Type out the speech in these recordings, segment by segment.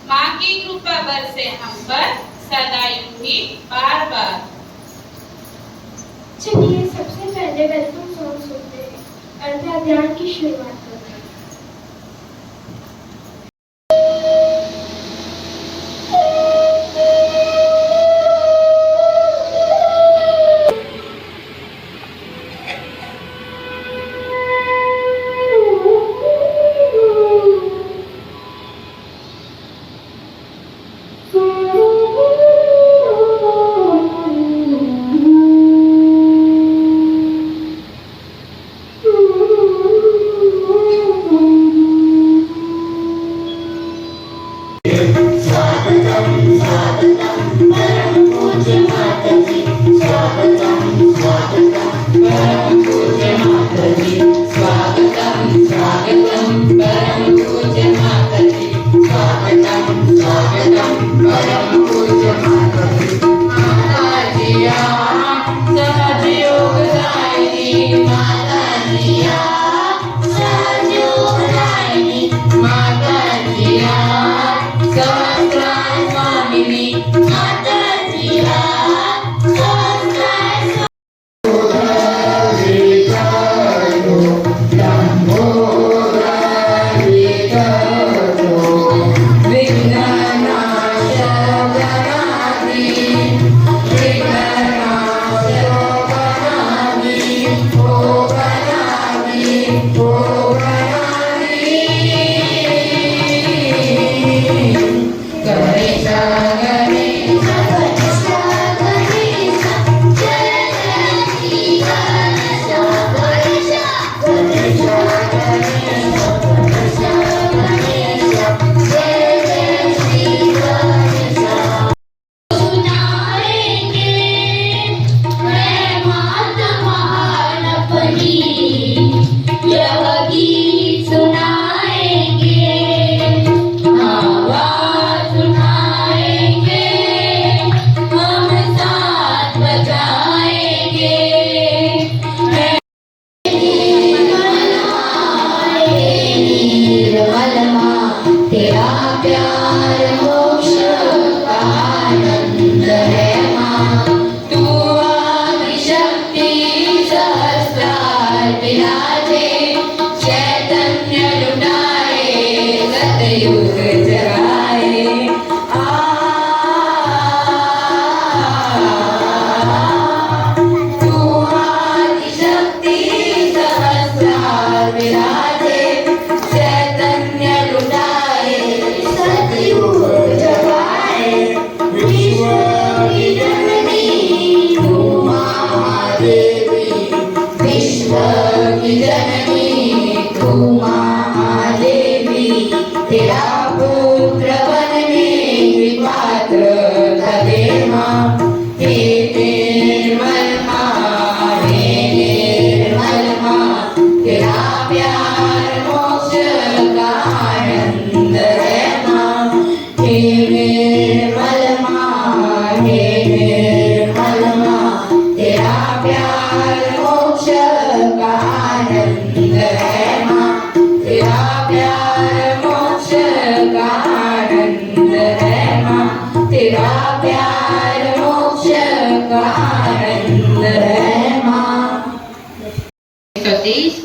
माँ की कृपा बरसे हम पर सदा यूं ही बार बार। चलिए सबसे पहले वेलकम सॉन्ग सुनते हैं अर्थात ध्यान की शुरुआत करते हैं।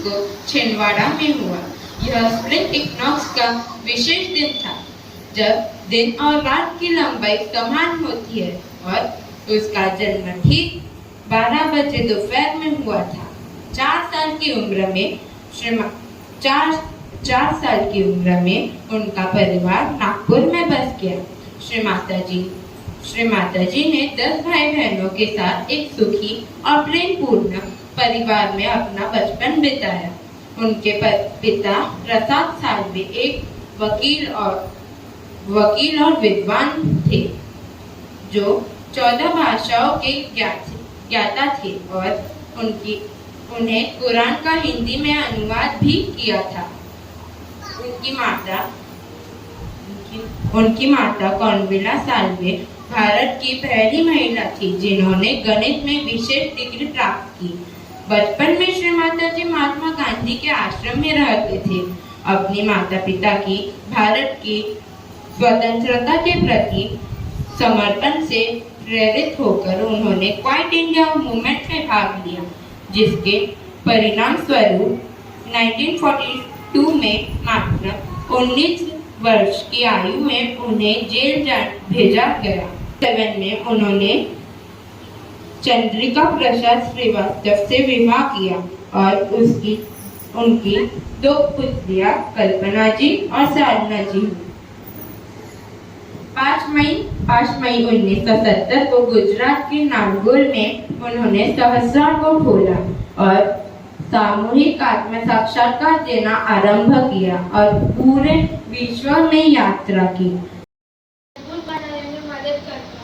को छिंदवाड़ा में हुआ। यह स्प्रिंग इक्विनॉक्स का विशेष दिन था, जब दिन और रात की लंबाई समान होती है, और उसका जन्म ठीक 12 बजे दोपहर में हुआ था। 4 साल की उम्र में उनका परिवार नागपुर में बस गया। श्री माता जी ने 10 भाई बहनों के साथ एक सुखी और प्रेमपूर्ण परिवार में अपना बचपन बिताया। उनके पिता प्रसाद साल्वे एक वकील और विद्वान थे, जो 14 भाषाओं के ज्ञाता थे, और उन्हें कुरान का हिंदी में अनुवाद भी किया था। उनकी माता कॉर्नविला साल्वे भारत की पहली महिला थी जिन्होंने गणित में विशेष डिग्री प्राप्त की। बचपन में श्री माता जी महात्मा गांधी के आश्रम में रहते थे। अपने माता पिता की स्वतंत्रता के प्रति समर्पण से प्रेरित होकर उन्होंने क्वाइट इंडिया मूवमेंट में भाग लिया, जिसके परिणाम स्वरूप 1942 में मात्र 19 वर्ष की आयु में उन्हें जेल भेजा गया। 7 में उन्होंने चंद्रिका प्रसाद श्रीवास्तव से विवाह किया और उनकी 2 पुत्रियां कल्पना जी और साधना जी हुई। 5 मई 1970 को गुजरात के नागौर में उन्होंने सहस्रार को खोला और सामूहिक आत्म साक्षात्कार देना आरंभ किया और पूरे विश्व में यात्रा की। बनाने में मदद करता,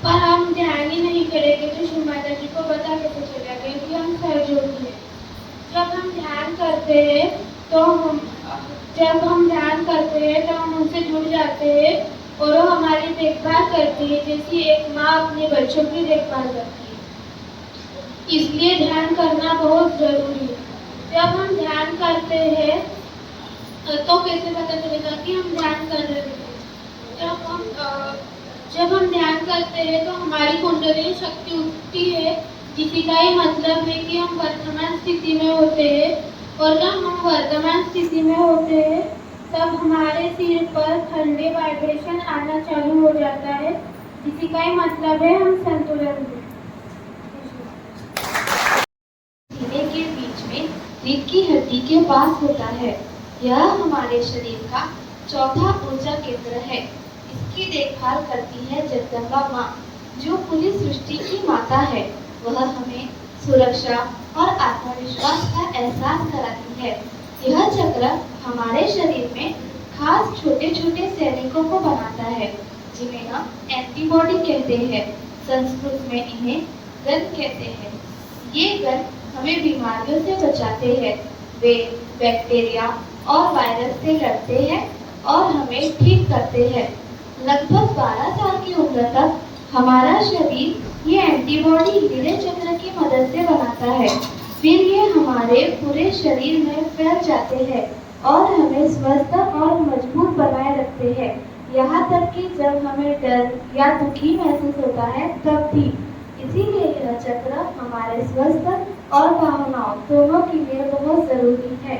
पर हम ध्यान ही नहीं करेंगे तो श्री माता जी को पता कैसे चलेगा कि हम सहयोगी हैं। जब हम ध्यान करते हैं तो हम उनसे जुड़ जाते हैं और वो हमारी देखभाल करती है, जैसी एक माँ अपने बच्चों की देखभाल करती है। इसलिए ध्यान करना बहुत जरूरी है। जब हम ध्यान करते हैं तो कैसे पता चलेगा कि हम ध्यान कर रहे हैं? जब हम ध्यान करते हैं तो हमारी कुंडली शक्ति उठती है, जिसी का ही मतलब है कि हम वर्तमान स्थिति में होते हैं। और जब हम वर्तमान स्थिति में होते हैं तब हमारे सिर पर ठंडे वाइब्रेशन आना चालू हो जाता है, जिसी का ही मतलब है हम संतुलन में। सीने के बीच में रीढ़ की हड्डी के पास होता है। यह हमारे शरीर का चौथा ऊर्जा केंद्र है। इसकी देखभाल करती है जगदम्बा माँ, जो पूरी सृष्टि की माता है। वह हमें सुरक्षा और आत्मविश्वास का एहसास कराती है। यह चक्र हमारे शरीर में खास छोटे छोटे सैनिकों को बनाता है, जिन्हें हम एंटीबॉडी कहते हैं। संस्कृत में इन्हें गण कहते हैं। ये गण हमें बीमारियों से बचाते हैं। वे बैक्टीरिया और वायरस से लड़ते हैं और हमें ठीक करते हैं। लगभग 12 साल की उम्र तक हमारा शरीर ये एंटीबॉडी हृदय चक्र की मदद से बनाता है। फिर ये हमारे पूरे शरीर में फैल जाते हैं और हमें स्वस्थ और मजबूत बनाए रखते हैं। यहाँ तक कि जब हमें डर या दुखी महसूस होता है तब भी। इसीलिए यह चक्र हमारे स्वस्थ और भावनाओं दोनों के लिए बहुत जरूरी है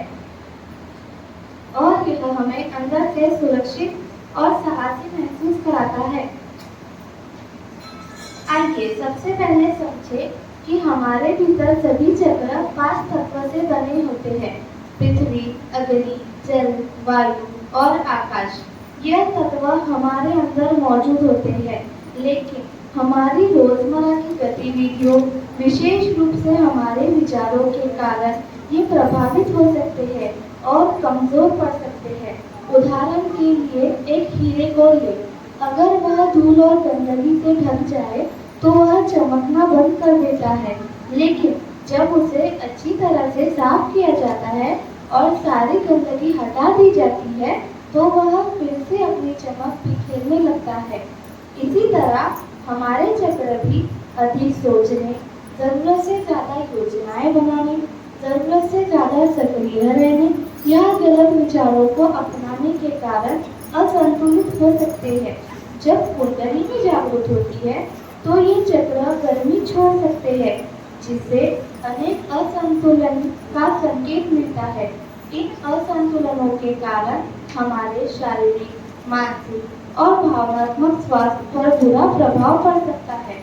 और यह हमें अंदर से सुरक्षित और साहसी महसूस कराता है। आइए सबसे पहले समझे कि हमारे भीतर सभी चक्र 5 तत्वों से बने होते हैं: पृथ्वी, अग्नि, जल, वायु और आकाश। यह तत्व हमारे अंदर मौजूद होते हैं, लेकिन हमारी रोजमर्रा की गतिविधियों, विशेष रूप से हमारे विचारों के कारण ये प्रभावित हो सकते हैं और कमजोर पड़ सकते हैं। उदाहरण के लिए एक हीरे को ले, अगर वह धूल और गंदगी से ढक जाए तो वह चमकना बंद कर देता है, लेकिन जब उसे अच्छी तरह से साफ किया जाता है और सारी गंदगी हटा दी जाती है तो वह फिर से अपनी चमक बिखेरने लगता है। इसी तरह हमारे चक्र भी अधिक सोचने, जरूरत से ज्यादा योजनाएं बनाने, जरूरत से ज्यादा सक्रिय रहने या गलत विचारों को अपनाने के कारण असंतुलित हो सकते हैं। जब कुंडली में जागृत होती है तो ये चक्र गर्मी छोड़ सकते हैं, जिससे अनेक असंतुलन का संकेत मिलता है। इन असंतुलनों के कारण हमारे शारीरिक, मानसिक और भावनात्मक स्वास्थ्य पर बुरा प्रभाव पड़ सकता है।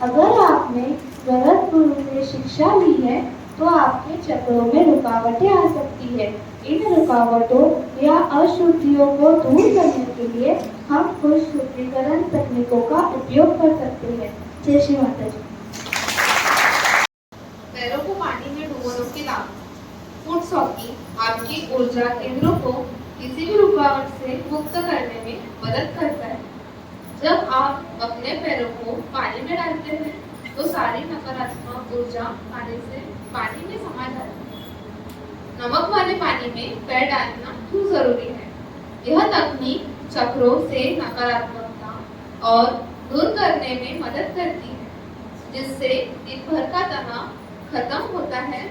अगर आपने गलत गुरु से शिक्षा ली है तो आपके चक्रों में रुकावटें आ सकती है। इन रुकावटों या अशुद्धियों को दूर करने के लिए हम कुछ शुद्धिकरण तकनीकों का उपयोग कर सकते हैं। जय श्री माता जी। पैरों को पानी में डुबोने के लाभ। फुट सॉकी आपकी ऊर्जा केंद्रों को किसी भी रुकावट से मुक्त करने में मदद करता है। जब आप अपने पैरों को पानी में डालते हैं तो सारी नकारात्मक ऊर्जा पानी में समा जाती है। नमक वाले पानी में पैर डालना क्यों जरूरी है? यह तकनीक चक्रों से नकारात्मकता और दूर करने में मदद करती है, जिससे दिन भर का तनाव खत्म होता है,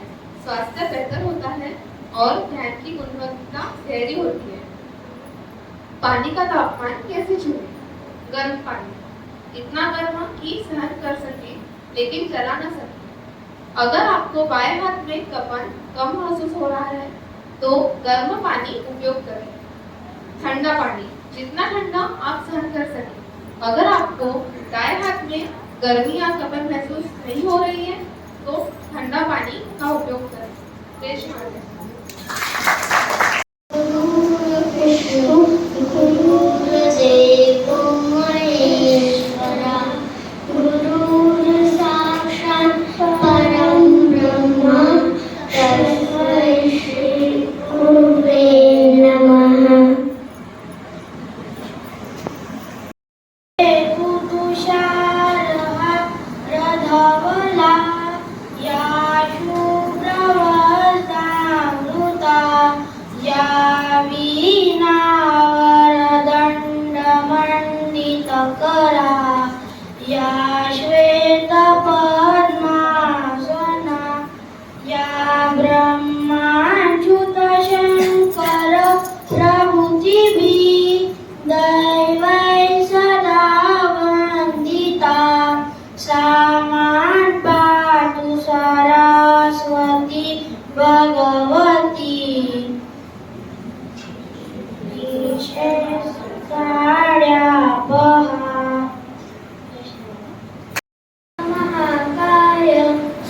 स्वास्थ्य बेहतर होता है और ध्यान की गुणवत्ता गहरी होती है। पानी का तापमान कैसे छुए? गर्म पानी, इतना गर्म कि सहन कर सके लेकिन जला न सके। अगर आपको बाएं हाथ में कंपन कम महसूस हो रहा है तो गर्म पानी उपयोग करें। ठंडा पानी, जितना ठंडा आप सहन कर सके। अगर आपको दाएं हाथ में गर्मी या कंपन महसूस नहीं हो रही है तो ठंडा पानी का उपयोग करें। देश माता।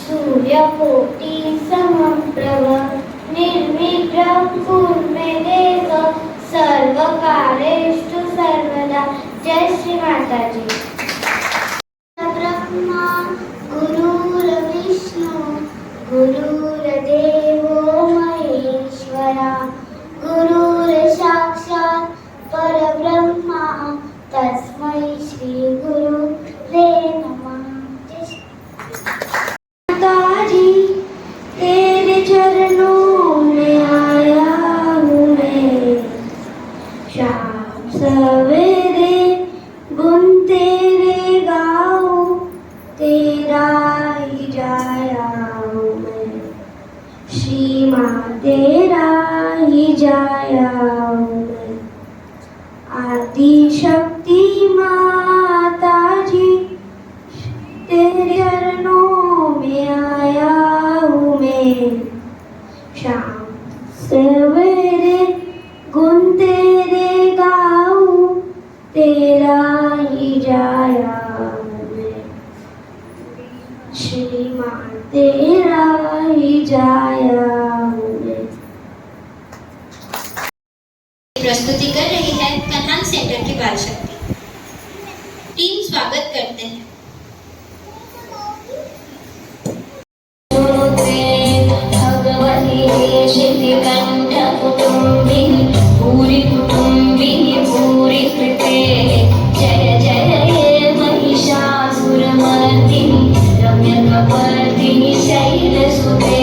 सूर्यकोटि समप्रभ निर्विघ्नं कुरु मे देव सर्वकार्येषु सर्वदा। जय श्री माता जी। ब्रह्मा गुरुर्विष्णु गुरुर्देवो महेश्वरा गुरुर्साक्षात् परब्रह्मा तस्मै श्री गुरुवे नमः। तेरे चरणों में आया हूँ मैं, शाम सवेरे गुण तेरे गाऊं, तेरा ही जाया हूँ मैं, श्री माँ तेरा ही जाया हूँ मैं। आदि शक्ति माता जी तेरे चरणों में आया हूँ मैं, शाम सवेरे गुण तेरे गाऊं, तेरा ही जाया हूँ मैं, श्री माँ तेरा ही जाया हूँ मैं। प्रस्तुति कर रही है कन्हान सेंटर की बाल शक्ति टीम। स्वागत करते हैं। शितिकण्ठ कुटुम्बिनी भूरि कुटुम्बिनी भूरि कृते जय जय हे महिषासुरमर्दिनि रम्यकपर्दिनि शैलसुते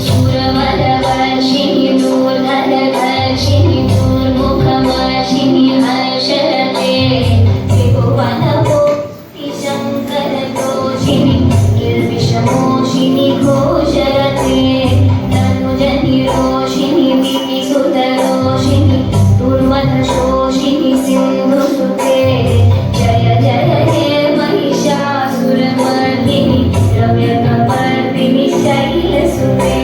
सुरवरवर्षिणि दूर्धरवर्षिणि दूर्मुखवर्षिणि हर्षरते त्रिभुवनकोटिशङ्करतोषिणि निर्विषमोषिणि घोषरते तनुजनि रोषिणि विविसुतरोषिणि दुर्मदशोषिणि सिन्धुसुते जय जय हे महिषासुरमर्दिनि रम्यकपर्दिनि शैलसुते।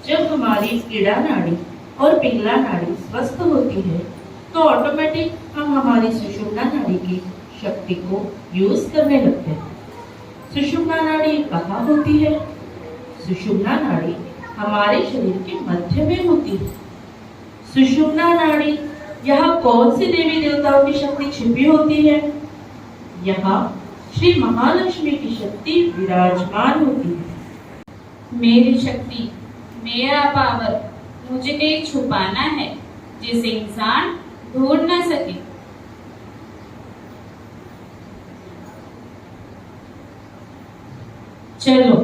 जब हमारी ईड़ा नाड़ी और पिंगला नाड़ी स्वस्थ होती है तो ऑटोमेटिक हम हमारी सुषुम्ना नाड़ी की शक्ति को यूज करने लगते हैं। सुषुम्ना नाड़ी कहाँ होती है? सुषुम्ना नाड़ी हमारे शरीर के मध्य में होती है। सुषुम्ना नाड़ी यहाँ कौन सी देवी देवताओं की शक्ति छिपी होती है? यहाँ श्री महालक्ष्मी की शक्ति विराजमान होती है। मेरी शक्ति, मेरा पावर मुझे कहीं छुपाना है जिसे इंसान ढूंढ न सके। चलो,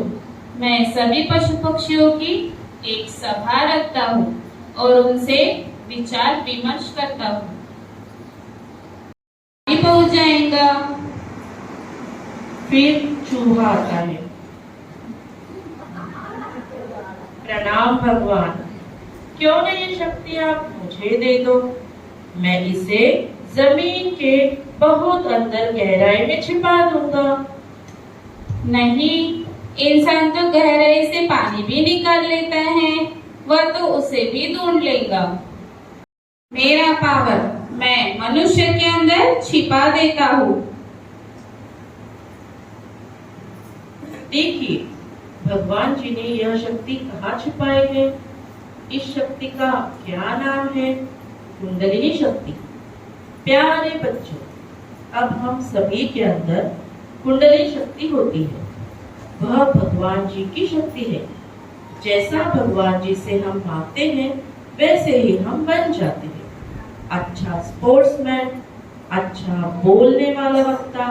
मैं सभी पशु पक्षियों की एक सभा रखता हूँ और उनसे विचार विमर्श करता हूँ। पहुंच जाएगा। फिर चूहा आता है। प्रणाम भगवान, क्यों न ये शक्ति आप मुझे दे दो, मैं इसे जमीन के बहुत अंदर गहराई में छिपा दूंगा। नहीं, इंसान तो गहराई से पानी भी निकाल लेता है, वह तो उसे भी ढूंढ लेगा। मेरा पावर मैं मनुष्य के अंदर छिपा देता हूँ। देखिए, भगवान जी ने यह शक्ति कहाँ छिपाई है? इस शक्ति का क्या नाम है? कुंडलिनी शक्ति। प्यारे बच्चों, अब हम सभी के अंदर कुंडलिनी शक्ति होती है। वह भगवान जी की शक्ति है। जैसा भगवान जी से हम मांगते हैं वैसे ही हम बन जाते हैं। अच्छा स्पोर्ट्समैन, अच्छा बोलने वाला वक्ता,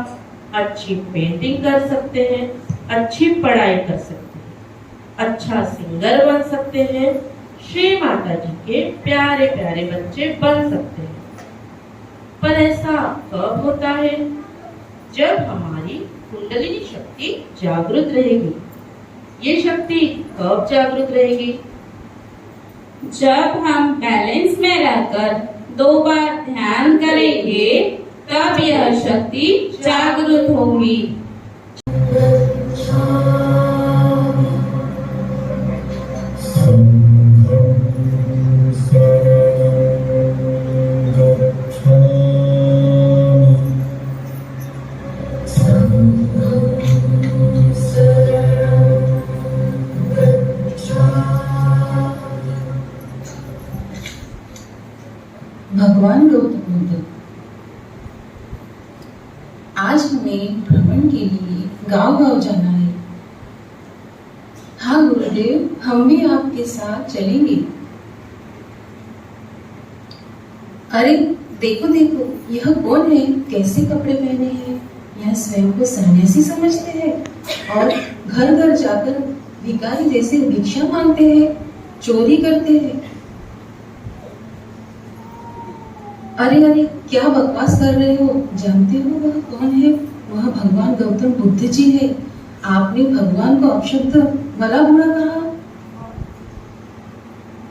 अच्छी पेंटिंग कर सकते हैं, अच्छी पढ़ाई कर सकते हैं, अच्छा सिंगर बन सकते हैं, श्री माता जी के प्यारे प्यारे बच्चे बन सकते हैं। पर ऐसा कब होता है? जब हमारी कुंडलिनी शक्ति जागृत रहेगी। ये शक्ति कब जागृत रहेगी? जब हम बैलेंस में रहकर 2 बार ध्यान करेंगे तब यह शक्ति जागृत होगी। हाँ गुरुदेव, हम भी आपके साथ चलेंगे। अरे देखो देखो, यह कौन है? कैसे कपड़े पहने हैं? यह स्वयं को सन्यासी समझते हैं और घर घर जाकर भिखारी जैसे भिक्षा मांगते हैं, चोरी करते हैं। अरे अरे, क्या बकवास कर रहे हो? जानते हो वह कौन है? वह भगवान गौतम बुद्ध जी है। आपने भगवान को अपशब्द भला बुरा कहा।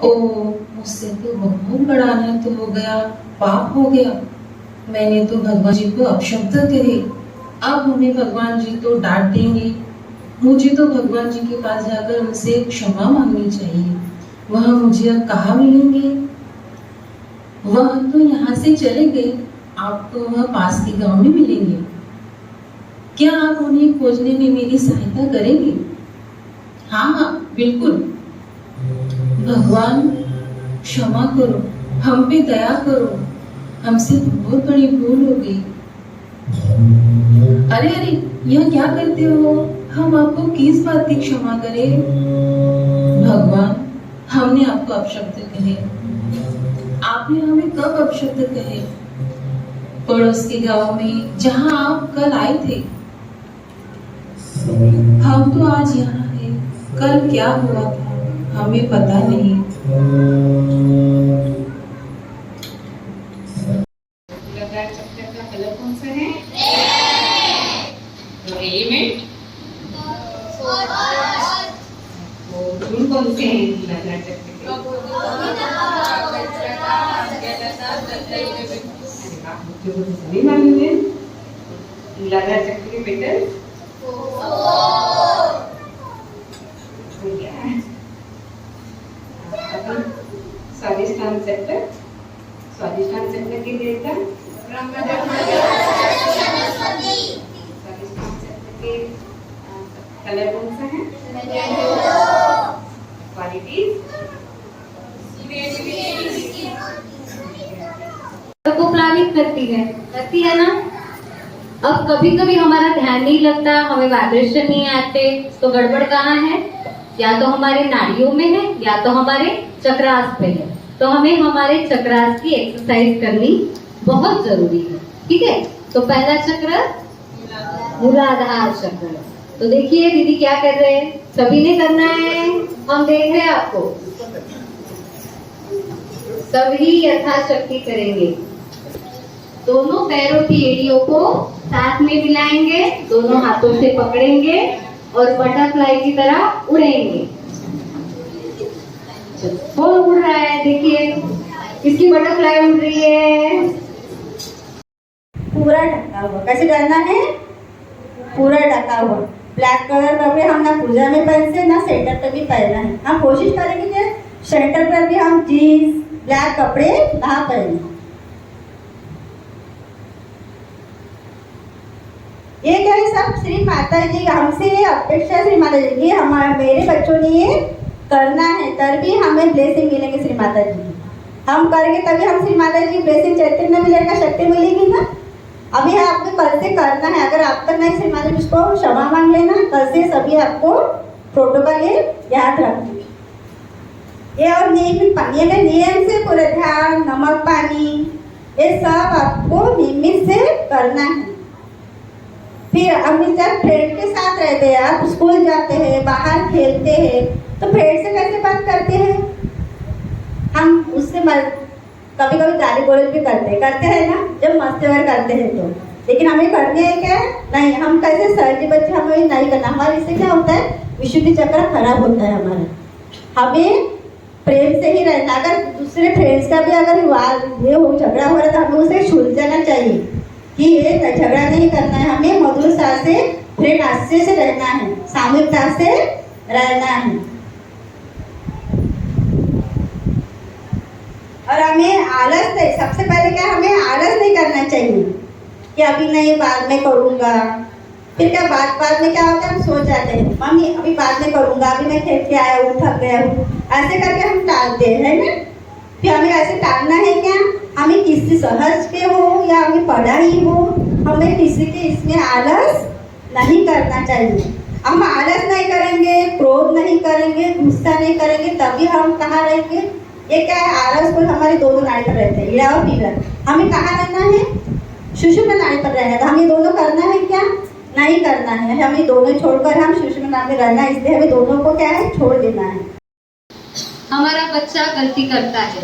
ओ, मुझसे तो बहुत बड़ा अनर्थ हो गया, पाप हो गया। मैंने तो भगवान जी को अपशब्द कहे। अब हमें भगवान जी तो डांट देंगे। मुझे तो भगवान जी के पास जाकर उनसे क्षमा मांगनी चाहिए। वह मुझे अब कहाँ मिलेंगे? वह तो यहाँ से चले गए। आपको वह पास के गांव में मिलेंगे। क्या आप उन्हें खोजने में मेरी सहायता करेंगे? हाँ हाँ बिल्कुल। भगवान क्षमा करो, हम पे दया करो, हमसे बहुत बड़ी भूल हो गई। अरे अरे, यह क्या करते हो? हम आपको किस बात की क्षमा करें? भगवान, हमने आपको अपशब्द कहे। आपने हमें कब अपशब्द कहे? पड़ोस के गांव में जहां आप कल आए थे। हम तो आज यहाँ हैं। कल क्या हुआ था हमें पता नहीं। लगातार चक्कर का कलर कौन सा है? तो एलिमेंट गुण कौन से हैं लगातार चक्कर के? मुझे तो सभी मालूम है। लगातार चक्कर के पेटर्न स्वादिष्टान चक्र, स्वादिष्टान चक्र के देवता स्वादिष्टान चक्र के कलर कौन सा है? क्वालिटीज को प्लानिंग करती है ना। अब कभी कभी हमारा ध्यान नहीं लगता, हमें वाइब्रेशन नहीं आते, तो गड़बड़ कहाँ है? या तो हमारे नाड़ियों में है या तो हमारे चक्रास पे है। तो हमें हमारे चक्रास की एक्सरसाइज करनी बहुत जरूरी है। ठीक है, तो पहला चक्र मूलाधार चक्र। तो देखिए दीदी क्या कर रहे हैं, सभी ने करना है, हम देख रहे हैं आपको। सभी यथाशक्ति करेंगे। दोनों पैरों की एड़ियों को साथ में मिलाएंगे, दोनों हाथों से पकड़ेंगे और बटरफ्लाई की तरह उड़ेंगे। वो उड़ रहा है, देखिए इसकी बटरफ्लाई उड़ रही है। पूरा ढका हुआ, कैसे करना है? पूरा ढका हुआ। ब्लैक कलर कपड़े हम ना पूजा में पहनते ना सेंटर पर भी पहनना है। हम कोशिश करेंगे कि सेंटर पर भी हम जीन्स ब्लैक कपड़े ना पहने। ये क्या है? सब श्री माता जी हमसे अपेक्षा, श्री माता जी की हमारे मेरे बच्चों ने ये करना है, तभी हमें ब्लेसिंग मिलेगी श्री माता जी की। हम करेंगे तभी हम श्री माता जी की ब्लेसिंग, चैतन्य मिलेगा, शक्ति मिलेगी ना। अभी आपको कल से करना है। अगर आप तक नहीं श्री माता जी को क्षमा मांग लेना, कल से सभी आपको प्रोटोकॉल ये याद रखना। ये और नियम से पूरे ध्यान, नमक पानी, ये सब आपको नियमित से करना है। फिर अभी जब फ्रेंड के साथ रहते हैं, आप स्कूल जाते हैं, बाहर खेलते हैं, तो फ्रेंड से कैसे बात करते हैं? हम उससे कभी कभी गाली गलौज भी करते हैं ना, जब मस्ती वगैरह करते हैं तो। लेकिन हमें करने है क्या? नहीं, हम कैसे सहजी बच्चे, हमें नहीं करना। हमारे इससे क्या होता है? विशुद्धि चक्र खराब होता है हमारा। हमें प्रेम से ही रहना। अगर दूसरे फ्रेंड्स का भी अगर ये हो झगड़ा हो रहा है तो हमें उसे सुलझाना चाहिए कि ये झगड़ा नहीं करना है। हमें मधुरता से, फ्रेंड हास्य से रहना है, सामूहिकता से रहना है। और हमें आलस नहीं, सबसे पहले क्या, हमें आलस नहीं करना चाहिए कि अभी नहीं, बाद में करूँगा। फिर क्या बाद में क्या होता है? हम सोच जाते हैं, मम्मी अभी बाद में करूँगा, अभी मैं खेल के आया हूँ, थक गया हूँ, ऐसे करके हम टालते हैं, है ना। फिर हमें ऐसे टालना है क्या? हमें किसी सहज के हो या हमें पढ़ाई हो, हमें किसी के इसमें आलस नहीं करना चाहिए। हम आलस नहीं करेंगे, क्रोध नहीं करेंगे, गुस्सा नहीं करेंगे, तभी हम कहाँ रहेंगे? ये क्या है, आलस को हमारे दोनों नाड़ी पर रहते हैं, ईड़ा और पीड़ा। हमें कहाँ रहना है? सुषुम्ना नाड़ी पर रहना है। तो हमें ये दोनों करना है क्या? नहीं करना है। हमें दोनों छोड़कर हम सुषुम्ना नाड़ी में रहना है, इसलिए हमें दोनों को क्या है, छोड़ देना है। हमारा बच्चा गलती करता है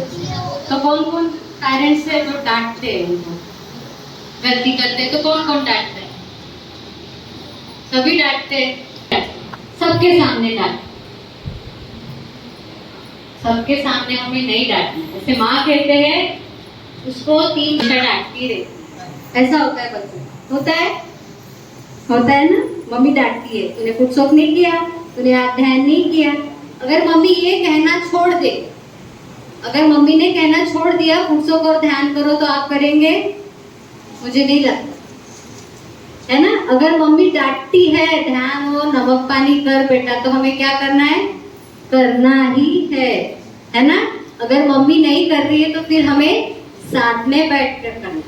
तो कौन कौन पेरेंट्स है जो डांटते हैं उनको? गलती करते हैं तो कौन कौन डांटते हैं? सभी डांटते हैं, सबके सामने डांटते, सबके सामने हमें नहीं डांटना। जैसे माँ कहते हैं उसको 3 घंटा डांटती रहती, ऐसा होता है बच्चों, होता है ना? मम्मी डांटती है, तूने फुटसोक नहीं किया, तूने ध्यान नहीं किया। अगर मम्मी ये कहना छोड़ दे, अगर मम्मी ने कहना छोड़ दिया फुटसोक और ध्यान करो, तो आप करेंगे? मुझे नहीं लगता, है ना? अगर मम्मी डांटती है ध्यान हो, नमक पानी कर बेटा, तो हमें क्या करना है? करना ही है ना? अगर मम्मी नहीं कर रही है तो फिर हमें साथ में बैठ कर करना,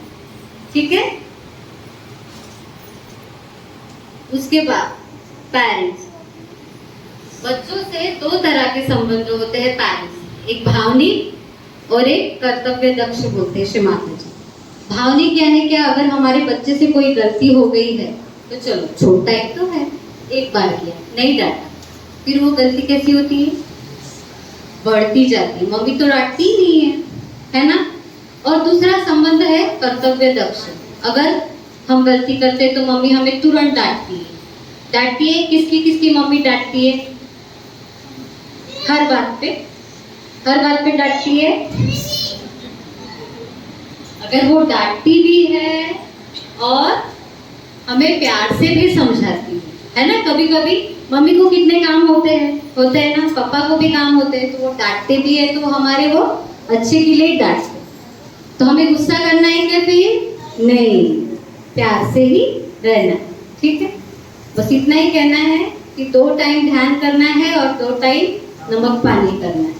ठीक है? उसके बाद पेरेंट्स, बच्चों से 2 तरह के संबंध होते हैं पेरेंट्स, एक भावनिक और एक कर्तव्य दक्ष बोलते हैं श्रीमाता जी। भावनिक यानी क्या? अगर हमारे बच्चे से कोई गलती हो गई है तो चलो, छोटा एक तो है, एक बार किया, नहीं डांटा, फिर वो गलती कैसी होती है? बढ़ती जाती है। मम्मी तो डांटती ही नहीं है ना? और दूसरा संबंध है कर्तव्य दक्ष। अगर हम गलती करते हैं तो मम्मी हमें तुरंत डांटती है। डांटती है, किसकी मम्मी डांटती है? हर बात पे डांटती है। अगर वो डांटती भी है और हमें प्यार से भी समझाती है ना? कभी कभी मम्मी को कितने काम होते हैं ना, पापा को भी काम होते हैं, तो वो डांटते भी है, तो हमारे वो अच्छे के लिए डांटते। तो हमें गुस्सा करना है क्या फिर? नहीं, प्यार से ही रहना, ठीक है? बस इतना ही कहना है कि 2 टाइम ध्यान करना है और 2 टाइम नमक पानी करना है।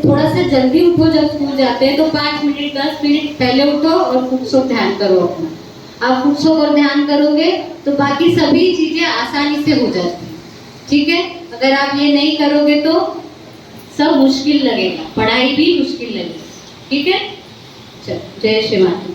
थोड़ा सा जल्दी उठो, जब स्कूल जाते हैं तो 5 मिनट 10 मिनट पहले उठो और फुटसोक ध्यान करो अपना। आप फुटसोक और ध्यान करोगे तो बाकी सभी चीजें आसानी से हो जाती है, ठीक है? अगर आप ये नहीं करोगे तो सब मुश्किल लगेगा, पढ़ाई भी मुश्किल लगेगी, ठीक है? चलो, जय श्री माता।